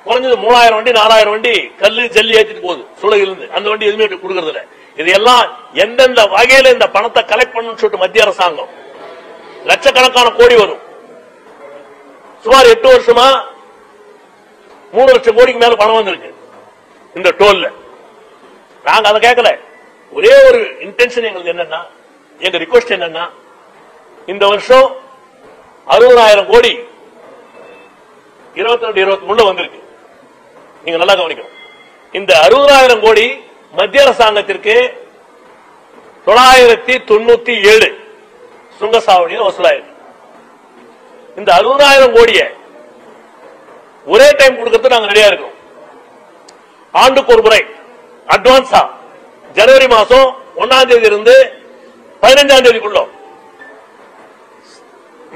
Speaker 2: குறைஞ்சது 3000 வண்டி 4000 வண்டி கல்லு ஜல்லி ஏற்றிட்டு போகுது சூளகிரிலிருந்து, அந்த வண்டி எதுவுமே கொடுக்கறது இல்ல. இதெல்லாம் எந்தெந்த வகையில இந்த பணத்தை கலெக்ட் பண்ணு சொல்லிட்டு மத்திய அரசாங்கம் லட்சக்கணக்கான கோடி வரும். சுமார் 8 வருஷமா 3 லட்சம் கோடிக்கு மேல பணம் வந்திருக்கு இந்த டோல்ல. நாங்க அதை கேட்கல, ஒரே ஒரு இன்டென்ஷன் எங்களுக்கு என்னன்னா, எங்க ரிக்வெஸ்ட் என்னன்னா, இந்த வருஷம் 60,000 கோடி 22-23 வந்திருக்கு. நீங்க நல்லா கவனிக்கணும், இந்த 60,000 கோடி மத்திய அரசாங்கத்திற்கு 997 சுங்கசாவடியில் வசூலாயிருக்கு. இந்த 60,000 கோடியை ஒரே டைம் கொடுக்கிறது நாங்க ரெடியா இருக்கோம். ஆண்டுக்கு ஒரு முறை அட்வான்ஸா ஜனவரி மாசம் 1ஆம் தேதி இருந்து 15ஆம் தேதிக்குள்ள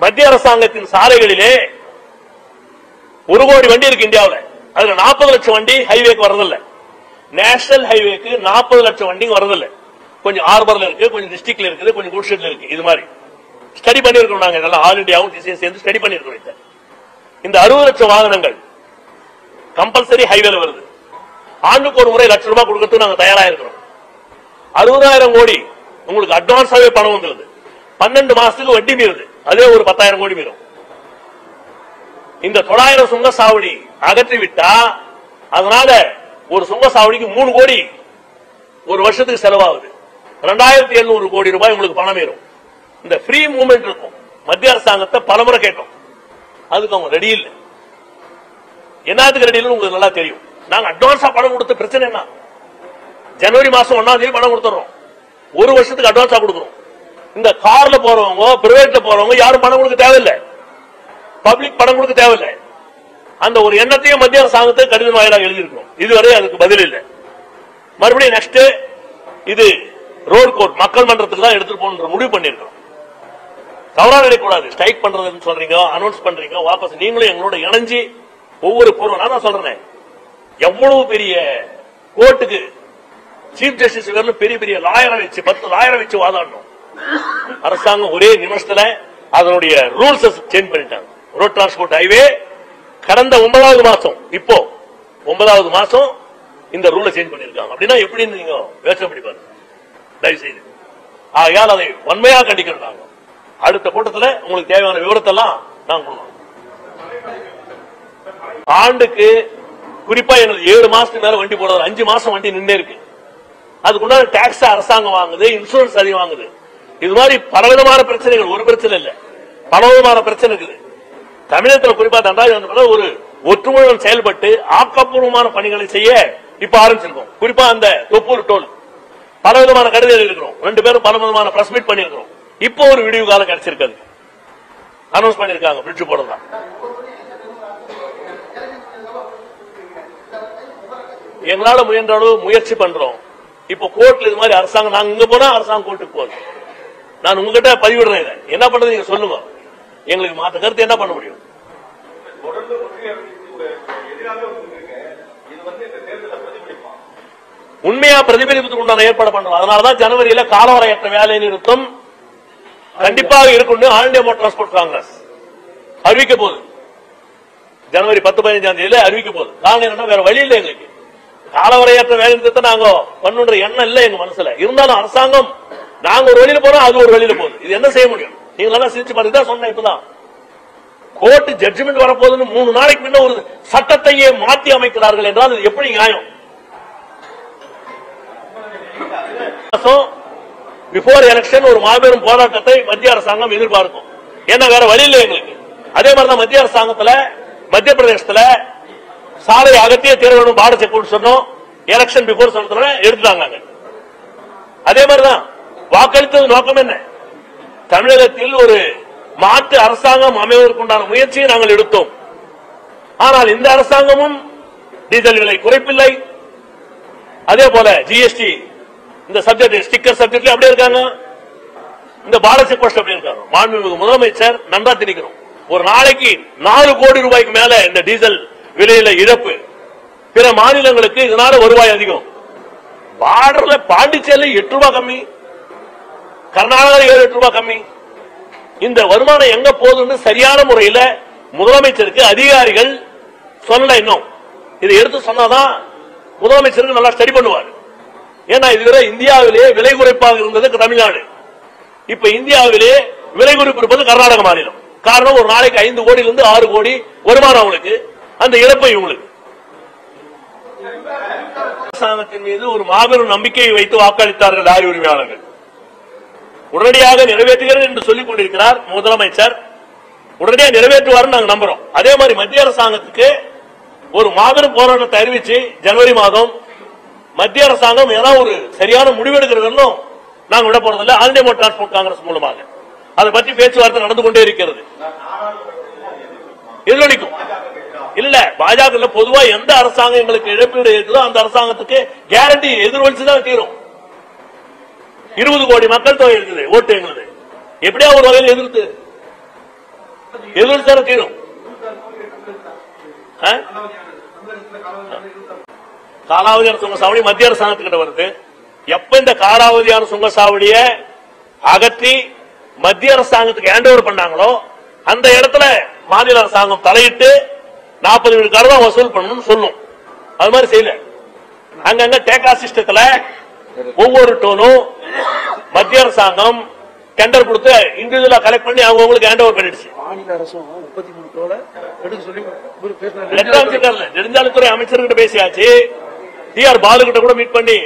Speaker 2: மத்திய அரசாங்கத்தின் சாலைகளிலே 1 கோடி வண்டி இருக்கு இந்தியாவில். அதுல 40 லட்சம் வண்டி ஹைவேக்கு வரதில்லை, நேஷனல் ஹைவேக்கு 40 லட்சம் வண்டி வரதில்லை. கொஞ்சம் ஆர்பர்ல இருக்கு, கொஞ்சம் டிஸ்ட்ரிக்ட்ல இருக்குது, கொஞ்சம் குட்ஷெட்ல இருக்கு. இது மாதிரி ஸ்டடி பண்ணிருக்கோம் நாங்க, நல்லா ஆல் இண்டியாவும் டிசிஎஸ் சேர்ந்து ஸ்டடி பண்ணிருக்கோம். இந்த 60 லட்சம் வாகனங்கள் கம்பல்சரி ஹைவேல வருது. ஆண்டுக்கு ஒரு முறை லட்சம் ரூபாய் கொடுக்கறதுக்கு நாங்க தயாரா இருக்கிறோம். 60,000 கோடி உங்களுக்கு அட்வான்ஸாவே பணம் வந்துருது. 12 மாசத்துக்கு வட்டி மீறுது, அதே ஒரு 10,000 கோடி மீறும். இந்த 900 சுங்கசாவடி அகற்றி விட்டா அதனால ஒரு சுங்கசாவடிக்கு 3 கோடி ஒரு வருஷத்துக்கு செலவாகுது. 2700 கோடி ரூபாய் உங்களுக்கு பணம் ஏறும். இந்த ஃப்ரீ மூவ்மெண்ட் இருக்கும். மத்திய அரசாங்கத்தை பலமுறை கேட்டோம், அதுக்கு அவங்க ரெடி இல்லை. என்னத்துக்கு ரெடி இல்லை உங்களுக்கு நல்லா தெரியும். நாங்க அட்வான்ஸா பணம் கொடுத்த பிரச்சனை என்ன, ஜனவரி மாசம் 1ஆம் தேதி பணம் கொடுத்துறோம், ஒரு வருஷத்துக்கு அட்வான்ஸா கொடுக்கிறோம். இந்த கார்ல போறவங்க பிரைவேட்ல போறவங்க யாரும் பணம் கொடுக்க தேவையில்லை, பப்ளிக் பணம் கொடுக்க தேவையில்லை. அந்த ஒரு எண்ணத்தையும் மத்திய அரசாங்கத்தை கடிதம் வாயிலாக எழுதியிருக்கிறோம். இதுவரை அதுக்கு பதில் இல்லை. மறுபடியும் நெக்ஸ்ட் இது ரோட் கோர்ட் மக்கள் மன்றத்துக்கு தான் எடுத்துட்டு போகணும் முடிவு பண்ணிருக்கோம். தவறா நினைக்கூடாது. ஸ்ட்ரைக் பண்றதுன்னு சொல்றீங்க, அனௌன்ஸ் பண்றீங்க, வாபஸ் நீங்களும் எங்களோட இணைஞ்சு ஒவ்வொரு பூர்வம் நான் சொல்றேன். எவ்வளவு பெரிய கோர்ட்டுக்கு சீஃப் ஜஸ்டிஸ் பெரிய பெரிய லாயரை வச்சு 10 லாயரை வச்சு வாதாடணும். அரசாங்கம் ஒரே நிமிஷத்துல அதனுடைய ரூல்ஸ் சேஞ்ச் பண்ணிட்டாங்க. ரோட் டிரான்ஸ்போர்ட் ஹைவே கடந்த 9வது மாசம் இப்போ 9வது மாசம் இந்த ரூலை சேஞ்ச் பண்ணிருக்காங்க. அப்படின்னா எப்படின்னு நீங்க யோசனை பண்ணி பாருங்க தயவு செய்து. ஆகையால் அதை வன்மையாக கண்டிக்கிறோம். அடுத்த கூட்டத்தில் உங்களுக்கு தேவையான விவரத்தெல்லாம் நாங்க ஆண்டுக்கு குறிப்பா எங்களுக்கு 7 மாசத்துக்கு மேல வண்டி போடுறது 5 மாசம் வண்டி நின்று இருக்கு. அதுக்குண்டான டாக்ஸ் அரசாங்கம் வாங்குது, இன்சூரன்ஸ் அதிகம் வாங்குது. இது மாதிரி பலவிதமான பிரச்சனைகள், ஒரு பிரச்சனை இல்ல பலவிதமான பிரச்சனை இருக்குது. தமிழகத்தில் குறிப்பா தண்டாயுதம் ஒரு ஒற்றுமையுடன் செயல்பட்டு ஆக்கப்பூர்வமான பணிகளை செய்ய இப்ப ஆரம்பிச்சிருக்கோம். குறிப்பா அந்த தொப்பூர் டோல் பலவிதமான கடிதம் இருக்கிறோம். 2 பேரும் பலவிதமான பிரஸ் மீட் பண்ணிருக்கிறோம். இப்போ ஒரு விடிவு காலம் கிடைச்சிருக்காது, அனௌன்ஸ் பண்ணிருக்காங்க பிரிட்ஜ் போடுறதா. எங்களால முயன்ற அளவு முயற்சி பண்றோம். இப்போ கோர்ட்ல இது மாதிரி அரசாங்கம் நாங்க இங்க போனா அரசாங்கம் கோர்ட்டுக்கு போகுது. நான் உங்ககிட்ட பதிவிடுறேன். இதை என்ன பண்றது நீங்க சொல்லுங்க. எங்களுக்கு மாற்ற கருத்து என்ன பண்ண முடியும்? உண்மையா பிரதிபலிப்பதற்கு உண்டான ஏற்பாடு பண்றோம். அதனாலதான் ஜனவரியில காலவரையற்ற வேலை நிறுத்தம் கண்டிப்பாக இருக்கும் all India motor transport Congress அறிவிக்க போகுது. ஜனவரி 10-15 தேதியில அறிவிக்க போகுது. காரணம் என்னன்னா வேற வழி இல்லை. எங்களுக்கு காலவரையற்ற வேலை நிறுத்தத்தை நாங்க பண்ணுன்ற எண்ணம் இல்லை எங்க மனசுல. இருந்தாலும் அரசாங்கம் நாங்க ஒரு வழியில போறோம், அது ஒரு வழியில போகுது. இது என்ன செய்ய முடியும்? நீங்க சிரிச்சு பாருங்க. சொன்ன இப்பதான் கோர்ட் ஜட்ஜ்மெண்ட் வரப்போகுதுன்னு 3 நாளைக்கு முன்ன ஒரு சட்டத்தையே மாற்றி அமைக்கிறார்கள் என்றால் அது எப்படி நியாயம்? பிஃபோர் எலெக்ஷன் ஒரு மாபெரும் போராட்டத்தை மத்திய அரசாங்கம் எதிர்பார்க்கும். ஏன்னா வேற வழி இல்லை எங்களுக்கு. அதே மாதிரிதான் மத்திய அரசாங்கத்துல மத்திய பிரதேசத்துல சாலை அகத்திய தேர்வு பாட செக் சொன்னோம். எலெக்ஷன் பிஃபோர் சொன்னதுல எடுத்துட்டாங்க. அதே மாதிரிதான் வாக்களித்தது நோக்கம் என்ன? தமிழகத்தில் ஒரு மாற்று அரசாங்கம் அமைவதற்குண்டான முயற்சியை நாங்கள் எடுத்தோம். ஆனால் இந்த அரசாங்கமும் டீசல் விலை குறைப்பில்லை. அதே போல ஜிஎஸ்டி இந்த சப்ஜெக்ட் ஸ்டிக்கர் சப்ஜெக்ட்ல அப்படியே இருக்காங்க. இந்த பாரத் செக் போஸ்ட் அப்படியே இருக்காங்க. மாண்புமிகு முதலமைச்சர் நன்றா திணிக்கிறோம். ஒரு நாளைக்கு 4 கோடி ரூபாய்க்கு மேல இந்த டீசல் விலையில இழப்பு. பிற மாநிலங்களுக்கு இதனால வருவாய் அதிகம். பார்டர்ல பாண்டிச்சேரியில் 8 ரூபாய் கம்மி, கர்நாடகா 7-8 ரூபாய் கம்மி. இந்த வருமானம் எங்க போகுதுன்னு சரியான முறையில் முதலமைச்சருக்கு அதிகாரிகள் சொல்லல. இன்னும் இதை எடுத்து சொன்னாதான் முதலமைச்சருக்கு நல்லா ஸ்டடி பண்ணுவார். ஏன்னா இதுவரை இந்தியாவிலேயே விலை குறைப்பாக இருந்தது தமிழ்நாடு. இப்ப இந்தியாவிலே விலை குறைப்பு இருப்பது கர்நாடக மாநிலம். காரணம் ஒரு நாளைக்கு 5 கோடியிலிருந்து 6 கோடி வருமானம் அவங்களுக்கு, அந்த இழப்பை இவங்களுக்கு. அரசாங்கத்தின் மீது ஒரு மாபெரும் நம்பிக்கையை வைத்து வாக்களித்தார்கள் லாரி உரிமையாளர்கள். உடனடியாக நிறைவேற்றுகிறது என்று சொல்லிக் கொண்டிருக்கிறார் முதலமைச்சர். உடனடியாக நிறைவேற்றுவார் நாங்கள் நம்புறோம். அதே மாதிரி மத்திய அரசாங்கத்துக்கு ஒரு மாபெரும் போராட்டத்தை அறிவிச்சு ஜனவரி மாதம் மத்திய அரசாங்கம் ஏதாவது ஒரு சரியான முடிவெடுக்கிறது நாங்கள் விட போறதில்லை. All India motor transport Congress மூலமாக அதை பற்றி பேச்சுவார்த்தை நடந்து கொண்டே இருக்கிறது. எதிரொலிக்கும் இல்ல பாஜக பொதுவா எந்த அரசாங்கம் எங்களுக்கு இழப்பீடு இருக்குதோ அந்த அரசாங்கத்துக்கு கேரண்டி எதிரொலிச்சுதான் தீரும். 20 கோடி மக்கள் தொகை இருக்குது, ஓட்டு எங்களுக்கு எப்படியா ஒரு வகையில் எதிர்த்து தீரும். காலாவதியான சுங்கசாவடி மத்திய அரசாங்கத்துக்கிட்ட வருது. எப்ப இந்த காலாவதியான சுங்கசாவடிய அகற்றி மத்திய அரசாங்கத்துக்கு ஹேண்ட் ஓவர் பண்ணாங்களோ அந்த இடத்துல மாநில அரசாங்கம் தலையிட்டு 40 விழுக்காடு தான் வசூல் பண்ணணும்னு சொல்லும். அது மாதிரி செய்யல. அங்கங்க டேக்கா சிஸ்டத்துல ஒவ்வொரு டோனும் மத்திய அரசாங்கம் டெண்டர் கொடுத்து இண்டிவிஜுவலா கலெக்ட் பண்ணி அவங்களுக்கு ஹேண்ட் ஓவர் பண்ணிடுச்சு.
Speaker 1: மாநில அரசும் 33 டோல எடுக்க சொல்லி
Speaker 2: நெடுஞ்சாலைத்துறை அமைச்சர்கிட்ட பேசியாச்சு. டிஆர் பாலு கிட்ட கூட மீட் பண்ணி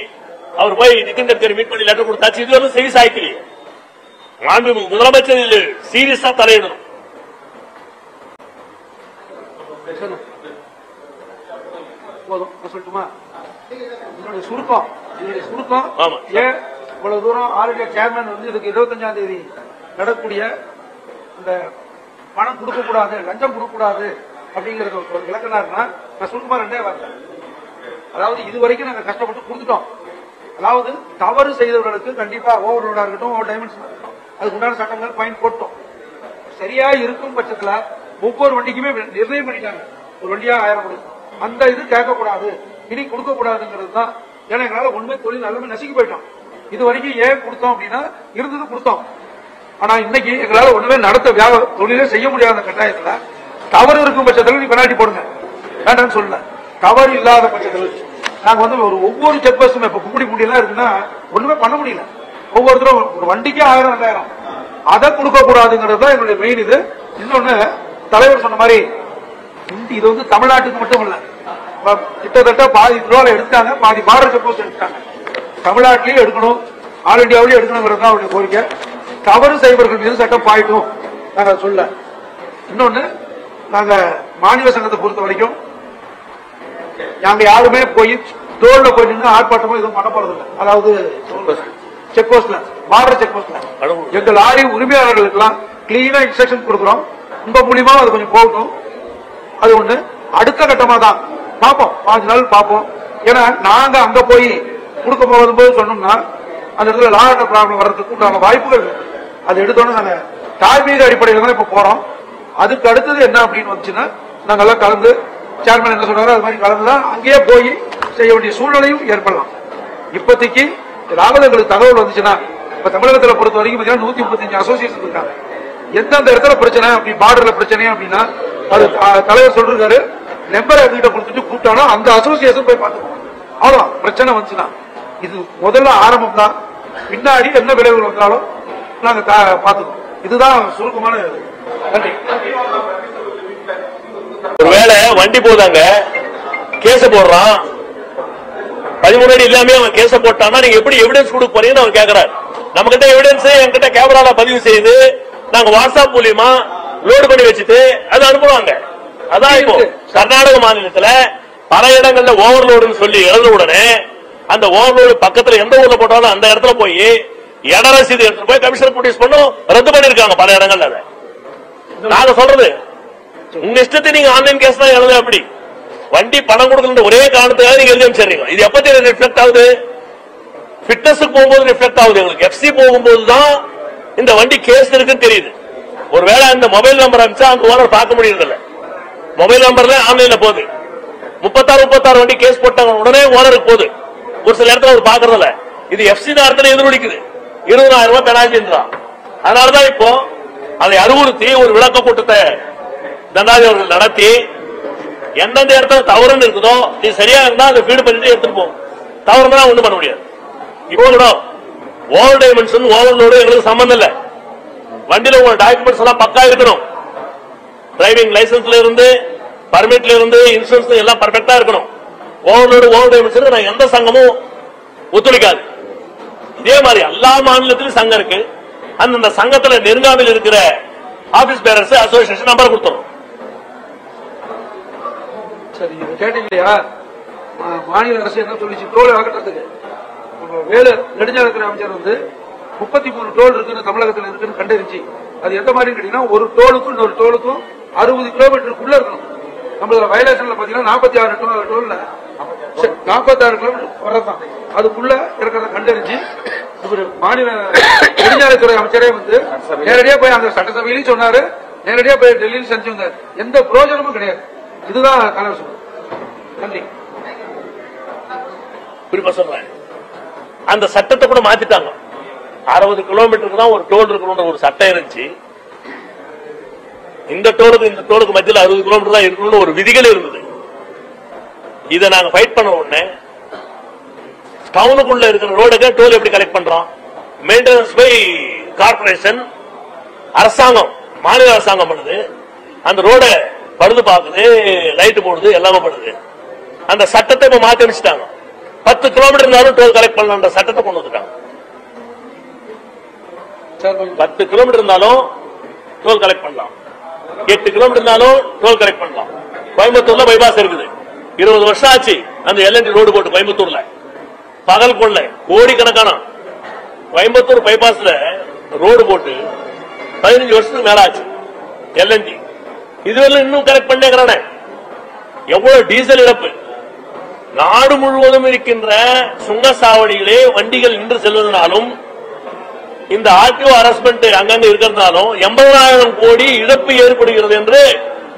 Speaker 2: அவர் போய் நிதின் கட்கரி மீட் பண்ணி லெட்டர் கொடுத்தாச்சு. இது வந்து செய்தி சாய்க்கலி. மாண்புமிகு முதலமைச்சர் இதில் சீரியஸா தலையிடணும்.
Speaker 1: போதும் சொல்லட்டுமா? என்னுடைய சுருக்கம் ஏன் இவ்வளவு தூரம் ஆல் இந்தியா சேர்மன் வந்து இதுக்கு 25ஆம் தேதி நடக்கக்கூடிய இந்த பணம் கொடுக்க கூடாது, லஞ்சம் கொடுக்க கூடாது அப்படிங்கறது ஒரு விளக்கினாருன்னா நான் சுருக்கமா 2 வார்த்தை. அதாவது இதுவரைக்கும் நாங்க கஷ்டப்பட்டு கொடுத்துட்டோம். அதாவது தவறு செய்தவர்களுக்கு கண்டிப்பா ஓவர்லோடா இருக்கட்டும், ஓவர் டைமென்ஷன் இருக்கட்டும், அதுக்கு உண்டான சட்டங்கள் பயன் போட்டோம். சரியா இருக்கும் பட்சத்துல ஒவ்வொரு வண்டிக்குமே நிர்ணயம் பண்ணிட்டாங்க, ஒரு வண்டியா 1000 கொடுக்கும். அந்த இது கேட்கக்கூடாது, இனி கொடுக்க கூடாதுங்கிறது தான். ஏன்னா எங்களால உண்மை தொழில் எல்லாமே நசுக்கி போயிட்டோம். இது வரைக்கும் ஏன் கொடுத்தோம் அப்படின்னா இருந்தது கொடுத்தோம். ஆனா இன்னைக்கு எங்களால ஒண்ணுமே நடத்த தொழிலே செய்ய முடியாத கட்டாயத்துல தவறு இருக்கும் பட்சத்தில் நீ பெனால்டி போடுங்க வேண்டாம்னு சொல்லல. தவறு இல்லாத பட்சத்தில் நாங்க ஒரு ஒவ்வொரு செக் போஸ்டும் இப்ப கும்படி எல்லாம் இருக்குன்னா ஒண்ணுமே பண்ண முடியல. ஒவ்வொருத்தரும் ஒரு வண்டிக்கே 1000 2000 அதை கொடுக்க கூடாதுங்கிறது தான் என்னுடைய மெயின் இது. இன்னொன்னு தலைவர் சொன்ன மாதிரி இது தமிழ்நாட்டுக்கு மட்டும் இல்ல, கிட்டத்தட்ட பாதி கிலோல எடுத்தாங்க, பாதி பார்டர் செக் போஸ்ட் எடுத்தாங்க. தமிழ்நாட்டிலேயே எடுக்கணும், ஆல் இண்டியாவிலேயே எடுக்கணுங்கிறது தான் அவருடைய கோரிக்கை. தவறு செய்வர்கள் மீது சட்டம் பாயிட்டும் நாங்க சொல்ல. இன்னொன்னு நாங்க மாநில சங்கத்தை பொறுத்த வரைக்கும் நாங்க யாருமே போய் தோல்ல போய் நின்று ஆர்ப்பாட்டமும் எதுவும் பண்ண போறது இல்லை. அதாவது செக் போஸ்ட்ல, பார்டர் செக் போஸ்ட்ல எங்க லாரி உரிமையாளர்களுக்கு எல்லாம் கிளீனா இன்ஸ்ட்ரக்ஷன் கொடுக்கிறோம். உங்க மூலியமா அது கொஞ்சம் போகட்டும். அது ஒண்ணு. அடுத்த கட்டமா தான் பார்ப்போம், 5 நாள் பார்ப்போம். ஏன்னா நாங்க அங்க போய் கொடுக்க போகும்போது சொன்னோம்னா அந்த இடத்துல லா அண்ட் ப்ராப்ளம் வர்றதுக்கு உண்டான வாய்ப்புகள் இருக்கு. அது எடுத்தோன்னு நாங்க தாய்மீக அடிப்படையில் தான் இப்ப போறோம். அதுக்கு அடுத்தது என்ன அப்படின்னு வந்துச்சுன்னா நாங்க எல்லாம் கலந்து, சேர்மன் என்ன சொல்றாரு அது மாதிரி கலந்துதான் அங்கேயே போய் செய்ய வேண்டிய சூழ்நிலையும் ஏற்படலாம். இப்போதைக்கு ஏதாவது எங்களுக்கு தகவல் வந்துச்சுன்னா, இப்ப தமிழகத்தில் பொறுத்த வரைக்கும் 135 அசோசியேஷன் இருக்காங்க. எந்தெந்த இடத்துல பிரச்சனை, அப்படி பார்டர்ல பிரச்சனை அப்படின்னா அது தலைவர் சொல்றாரு, நம்பர் எங்கிட்ட கொடுத்துட்டு கூப்பிட்டாலும் அந்த அசோசியேஷன் போய் பார்த்துக்கோங்க. அவ்வளவுதான். பிரச்சனை வந்துச்சுன்னா இது முதல்ல ஆரம்பம் தான். பின்னாடி என்ன விளைவுகள் வந்தாலும் நாங்க பார்த்துக்கோம். இதுதான் சுருக்கமான. நன்றி.
Speaker 2: ஒருவேளை வண்டி போதாங்க கேச போடுறான், 13 அடி இல்லாம அவன் கேச போட்டான்னா நீங்க எப்படி எவிடன்ஸ் கொடுக்க போறீங்கன்னு அவர் கேட்கிறார். நம்ம கிட்ட எவிடன்ஸ் என்கிட்ட கேமரால பதிவு செய்து நாங்க வாட்ஸ்அப் மூலியமா லோடு பண்ணி வச்சுட்டு அதை அனுப்புவாங்க. அதான் இப்போ கர்நாடக மாநிலத்துல பல இடங்கள்ல ஓவர்லோடுன்னு சொல்லி எழுத உடனே அந்த ஓவர்லோடு பக்கத்துல எந்த ஊர்ல போட்டாலும் அந்த இடத்துல போய் இட ரசீது எடுத்து போய் கமிஷனர் ப்ரொடியூஸ் பண்ணும் ரத்து பண்ணிருக்காங்க பல இடங்கள்ல. அதை நாங்க சொல்றது உங்க இஷ்டத்தை நீங்க ஆன்லைன் கேஸ் தான் எழுத. அப்படி வண்டி பணம் கொடுக்கணும் ஒரே காரணத்துக்காக நீங்க எழுதி அமைச்சிடுறீங்க. இது எப்ப தெரியும் ரிஃப்ளெக்ட் ஆகுது? பிட்னஸுக்கு போகும்போது ரிஃப்ளெக்ட் ஆகுது. எங்களுக்கு எஃப்சி போகும்போது தான் இந்த வண்டி கேஸ் இருக்குன்னு தெரியுது. ஒருவேளை அந்த மொபைல் நம்பர் அனுப்பிச்சா அந்த ஓனர் பார்க்க முடியறது இல்ல. மொபைல் நம்பர்ல ஆன்லைன்ல போகுது. 36 வண்டி கேஸ் போட்டாங்க உடனே ஓனருக்கு போகுது. ஒரு சில இடத்துல அவர் பாக்குறது இல்ல. இது எஃப்சி நேரத்தில் எதிரொலிக்குது. 20,000 ரூபாய் பெனால்டின்றான். அதனாலதான் இப்போ அதை அறிவுறுத்தி ஒரு விளக்க கூட்டத்தை தண்டாதி அவர்கள் நடத்தி எந்தெந்த இடத்துல தவறுன்னு இருக்குதோ நீ சரியா இருந்தா அதை ஃபீடு பண்ணிட்டு எடுத்துட்டு போகும். தவறுனா ஒண்ணும் பண்ண முடியாது. இப்போ கூட ஓவர் டைமென்ஷன் ஓவர்லோடு எங்களுக்கு சம்பந்தம் இல்ல. வண்டியில உங்க டாக்குமெண்ட்ஸ் எல்லாம் பக்கா இருக்கணும். டிரைவிங் லைசன்ஸ்ல இருந்து, பர்மிட்ல இருந்து, இன்சூரன்ஸ் எல்லாம் பர்ஃபெக்டா இருக்கணும். ஓவர்லோடு ஓவர் டைமென்ஷன் நான் எந்த சங்கமும் ஒத்துழைக்காது. இதே மாதிரி எல்லா மாநிலத்திலும் சங்கம் இருக்கு. அந்த சங்கத்துல நெருங்காமல் இருக்கிற ஆபீஸ் பேரர்ஸ் அசோசியேஷன் நம்பர் கொடுத்துரும்.
Speaker 1: சரி, கேட்டீங்க இல்லையா? மாநில அரசு என்ன சொல்லிச்சு டோல் அகற்றத்துக்கு? வேலு நெடுஞ்சாலைத்துறை அமைச்சர் 33 டோல் இருக்குன்னு தமிழகத்தில் இருக்குன்னு கண்டறிஞ்சு அது எந்த மாதிரி கேட்டீங்கன்னா ஒரு டோலுக்கும் இன்னொரு டோலுக்கும் 60 கிலோமீட்டருக்குள்ள இருக்கணும். நம்மளோட வயலேஷன்ல பாத்தீங்கன்னா 46 டோல்ல 46 கிலோமீட்டர் வரதான் அதுக்குள்ள இருக்கிறத கண்டறிஞ்சு மாநில நெடுஞ்சாலைத்துறை அமைச்சரே நேரடியா போய் அந்த சட்டசபையிலும் சொன்னாரு, நேரடியா போய் டெல்லியில் செஞ்சு வந்தார். எந்த பிரயோஜனமும் கிடையாது. இதுதான் தலைவர் சொல்றாரு. நன்றி.
Speaker 2: குறிப்பா சொல்றேன், அந்த சட்டத்தை கூட மாத்திட்டாங்க. 60 கிலோமீட்டருக்கு தான் ஒரு டோல் இருக்கணும்ன்ற ஒரு சட்டம் இருந்துச்சு. இந்த டோலுக்கு மத்தியில் 60 கிலோமீட்டர் தான் இருக்கணும்னு ஒரு விதிகள் இருந்தது. இதை நாங்க ஃபைட் பண்ண உடனே டவுனுக்குள்ள இருக்கிற ரோடுக்கு டோல் எப்படி கலெக்ட் பண்றோம்? மெயின்டெனன்ஸ் பை கார்பரேஷன், அரசாங்கம், மாநில அரசாங்கம் பண்ணுது. அந்த ரோட பழுது பாக்குது, லைட் போடுது, எல்லாமே பண்ணுது. அந்த சட்டத்தை இப்ப மாத்தி அமைச்சிட்டாங்க. 10 கிலோமீட்டர் இருந்தாலும் டோல் கலெக்ட் பண்ணலாம் சட்டத்தை கொண்டு வந்துட்டாங்க. 10 கிலோமீட்டர் இருந்தாலும் டோல் கலெக்ட் பண்ணலாம், 8 கிலோமீட்டர் இருந்தாலும் டோல் கலெக்ட் பண்ணலாம். கோயம்புத்தூர்ல பைபாஸ் இருக்குது. 20 வருஷம் ஆச்சு அந்த எல்என்டி ரோடு போட்டு கோயம்புத்தூர்ல பகல் கொள்ள கோடிக்கணக்கான கோயம்புத்தூர் பைபாஸ்ல ரோடு போட்டு 15 வருஷத்துக்கு மேல ஆச்சு. எல்என்டி இதுவரை இன்னும் கரெக்ட் பண்ணேங்கிறானே. எவ்வளவு டீசல் இழப்பு. நாடு முழுவதும் இருக்கின்ற சுங்கசாவடிகளே வண்டிகள் நின்று செல்வதனாலும் இந்த ஆர்டிஓ அரஸ்மெண்ட் அங்கங்க இருக்கிறதுனாலும் 80,000 கோடி இழப்பு ஏற்படுகிறது என்று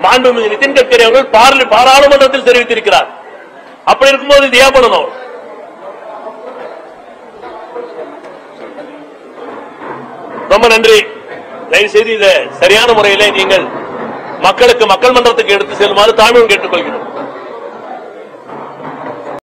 Speaker 2: மாண்புமிகு நிதின் கட்கரி அவர்கள் பாராளுமன்றத்தில் தெரிவித்திருக்கிறார். அப்படி இருக்கும்போது இது ஏன் பண்ணணும்? ரொம்ப நன்றி. தயவுசெய்து இதை சரியான முறையிலே நீங்கள் மக்களுக்கு மக்கள் மன்றத்துக்கு எடுத்து செல்லுமாறு தாழ்மையுடன் கேட்டுக்கொள்கிறோம்.